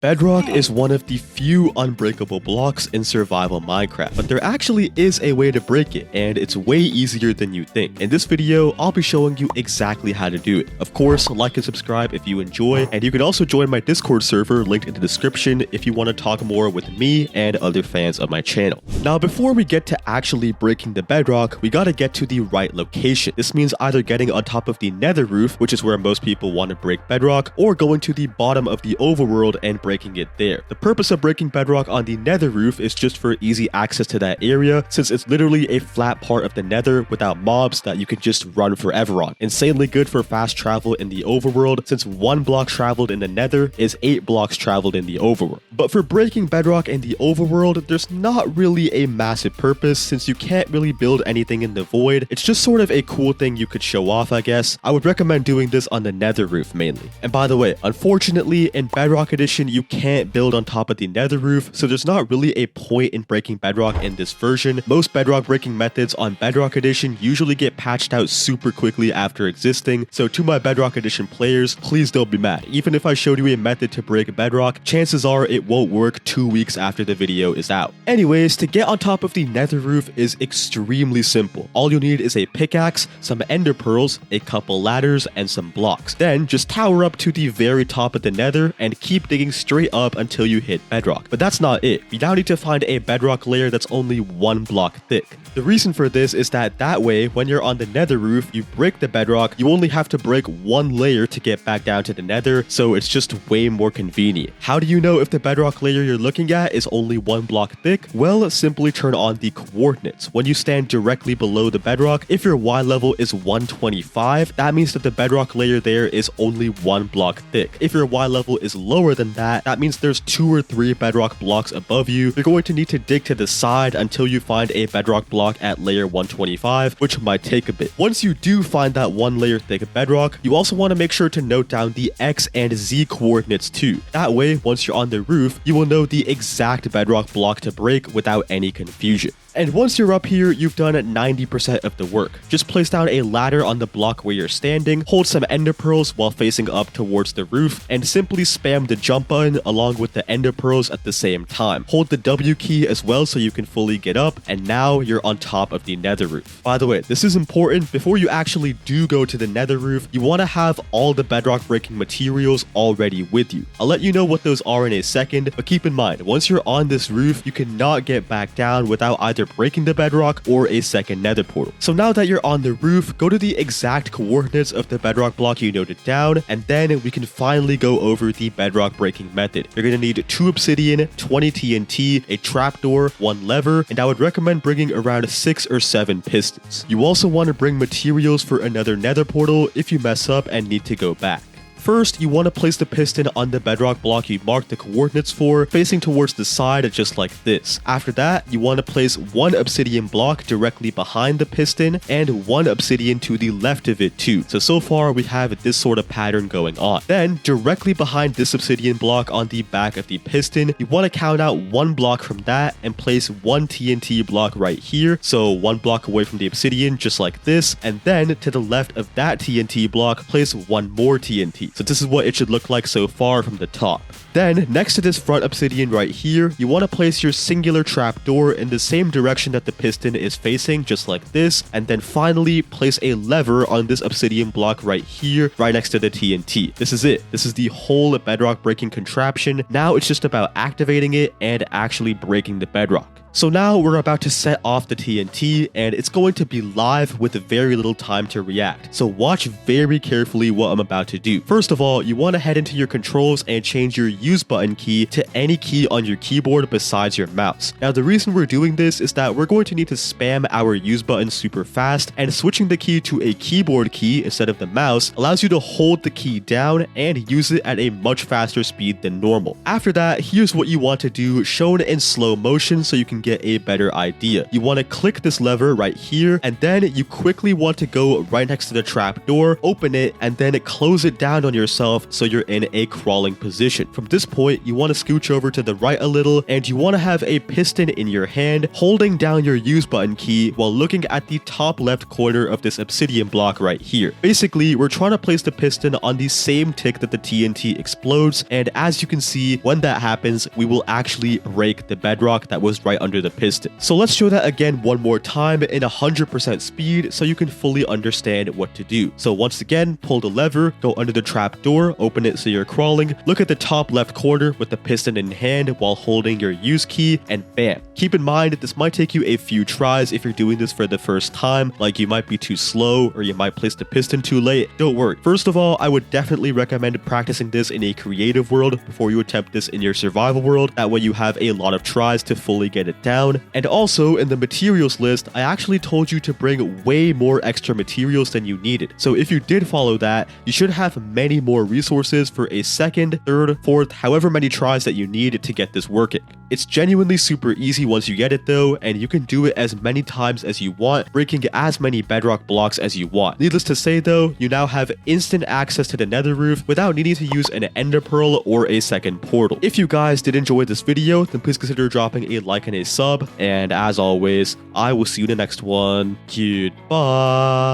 Bedrock is one of the few unbreakable blocks in survival Minecraft, but there actually is a way to break it, and it's way easier than you think. In this video, I'll be showing you exactly how to do it. Of course, like and subscribe if you enjoy, and you can also join my Discord server linked in the description if you want to talk more with me and other fans of my channel. Now, before we get to actually breaking the bedrock, we gotta get to the right location. This means either getting on top of the nether roof, which is where most people want to break bedrock, or going to the bottom of the overworld and breaking it there. The purpose of breaking bedrock on the nether roof is just for easy access to that area, since it's literally a flat part of the nether without mobs that you can just run forever on. Insanely good for fast travel in the overworld, since 1 block traveled in the nether is 8 blocks traveled in the overworld. But for breaking bedrock in the overworld, there's not really a massive purpose, since you can't really build anything in the void. It's just sort of a cool thing you could show off, I guess. I would recommend doing this on the nether roof mainly. And by the way, unfortunately, in Bedrock Edition, you can't build on top of the nether roof, so there's not really a point in breaking bedrock in this version. Most bedrock breaking methods on Bedrock Edition usually get patched out super quickly after existing, so to my Bedrock Edition players, please don't be mad. Even if I showed you a method to break bedrock, chances are it won't work 2 weeks after the video is out. Anyways, to get on top of the nether roof is extremely simple. All you'll need is a pickaxe, some ender pearls, a couple ladders, and some blocks. Then just tower up to the very top of the nether and keep digging straight up until you hit bedrock. But that's not it. You now need to find a bedrock layer that's only 1 block thick. The reason for this is that way, when you're on the nether roof, you break the bedrock, you only have to break 1 layer to get back down to the nether, so it's just way more convenient. How do you know if the bedrock layer you're looking at is only 1 block thick? Well, simply turn on the coordinates. When you stand directly below the bedrock, if your Y level is 125, that means that the bedrock layer there is only 1 block thick. If your Y level is lower than that, that means there's 2 or 3 bedrock blocks above you. You're going to need to dig to the side until you find a bedrock block at layer 125, which might take a bit. Once you do find that 1 layer thick bedrock, you also want to make sure to note down the X and Z coordinates too. That way, once you're on the roof, you will know the exact bedrock block to break without any confusion. And once you're up here, you've done 90% of the work. Just place down a ladder on the block where you're standing, hold some ender pearls while facing up towards the roof, and simply spam the jump button along with the ender pearls at the same time. Hold the W key as well so you can fully get up, and now you're on top of the nether roof. By the way, this is important. Before you actually do go to the nether roof, you want to have all the bedrock breaking materials already with you. I'll let you know what those are in a second, but keep in mind, once you're on this roof, you cannot get back down without either breaking the bedrock or a second nether portal. So now that you're on the roof, go to the exact coordinates of the bedrock block you noted down, and then we can finally go over the bedrock breaking method. You're going to need 2 obsidian, 20 TNT, a trapdoor, 1 lever, and I would recommend bringing around 6 or 7 pistons. You also want to bring materials for another nether portal if you mess up and need to go back. First, you want to place the piston on the bedrock block you marked the coordinates for, facing towards the side just like this. After that, you want to place 1 obsidian block directly behind the piston and 1 obsidian to the left of it too. So far we have this sort of pattern going on. Then, directly behind this obsidian block on the back of the piston, you want to count out 1 block from that and place 1 TNT block right here. So 1 block away from the obsidian just like this, and then to the left of that TNT block, place 1 more TNT. So this is what it should look like so far from the top. Then, next to this front obsidian right here, you want to place your singular trapdoor in the same direction that the piston is facing, just like this, and then finally place a lever on this obsidian block right here, right next to the TNT. This is it. This is the whole bedrock breaking contraption. Now it's just about activating it and actually breaking the bedrock. So now we're about to set off the TNT, and it's going to be live with very little time to react. So watch very carefully what I'm about to do. First of all, you want to head into your controls and change your use button key to any key on your keyboard besides your mouse. Now the reason we're doing this is that we're going to need to spam our use button super fast, and switching the key to a keyboard key instead of the mouse allows you to hold the key down and use it at a much faster speed than normal. After that, here's what you want to do shown in slow motion so you can get a better idea. You want to click this lever right here, and then you quickly want to go right next to the trap door, open it, and then close it down on yourself so you're in a crawling position. From at this point, you want to scooch over to the right a little, and you want to have a piston in your hand, holding down your use button key while looking at the top left corner of this obsidian block right here. Basically, we're trying to place the piston on the same tick that the TNT explodes, and as you can see, when that happens, we will actually break the bedrock that was right under the piston. So let's show that again one more time in 100% speed so you can fully understand what to do. So once again, pull the lever, go under the trap door, open it so you're crawling, look at the top left corner with the piston in hand while holding your use key, and bam. Keep in mind that this might take you a few tries if you're doing this for the first time, like you might be too slow or you might place the piston too late. Don't worry. First of all, I would definitely recommend practicing this in a creative world before you attempt this in your survival world. That way you have a lot of tries to fully get it down. And also in the materials list, I actually told you to bring way more extra materials than you needed. So if you did follow that, you should have many more resources for a second, third, fourth, however many tries that you need to get this working. It's genuinely super easy once you get it though, and you can do it as many times as you want, breaking as many bedrock blocks as you want. Needless to say though, you now have instant access to the nether roof without needing to use an ender pearl or a second portal. If you guys did enjoy this video, then please consider dropping a like and a sub, and as always, I will see you in the next one. Goodbye.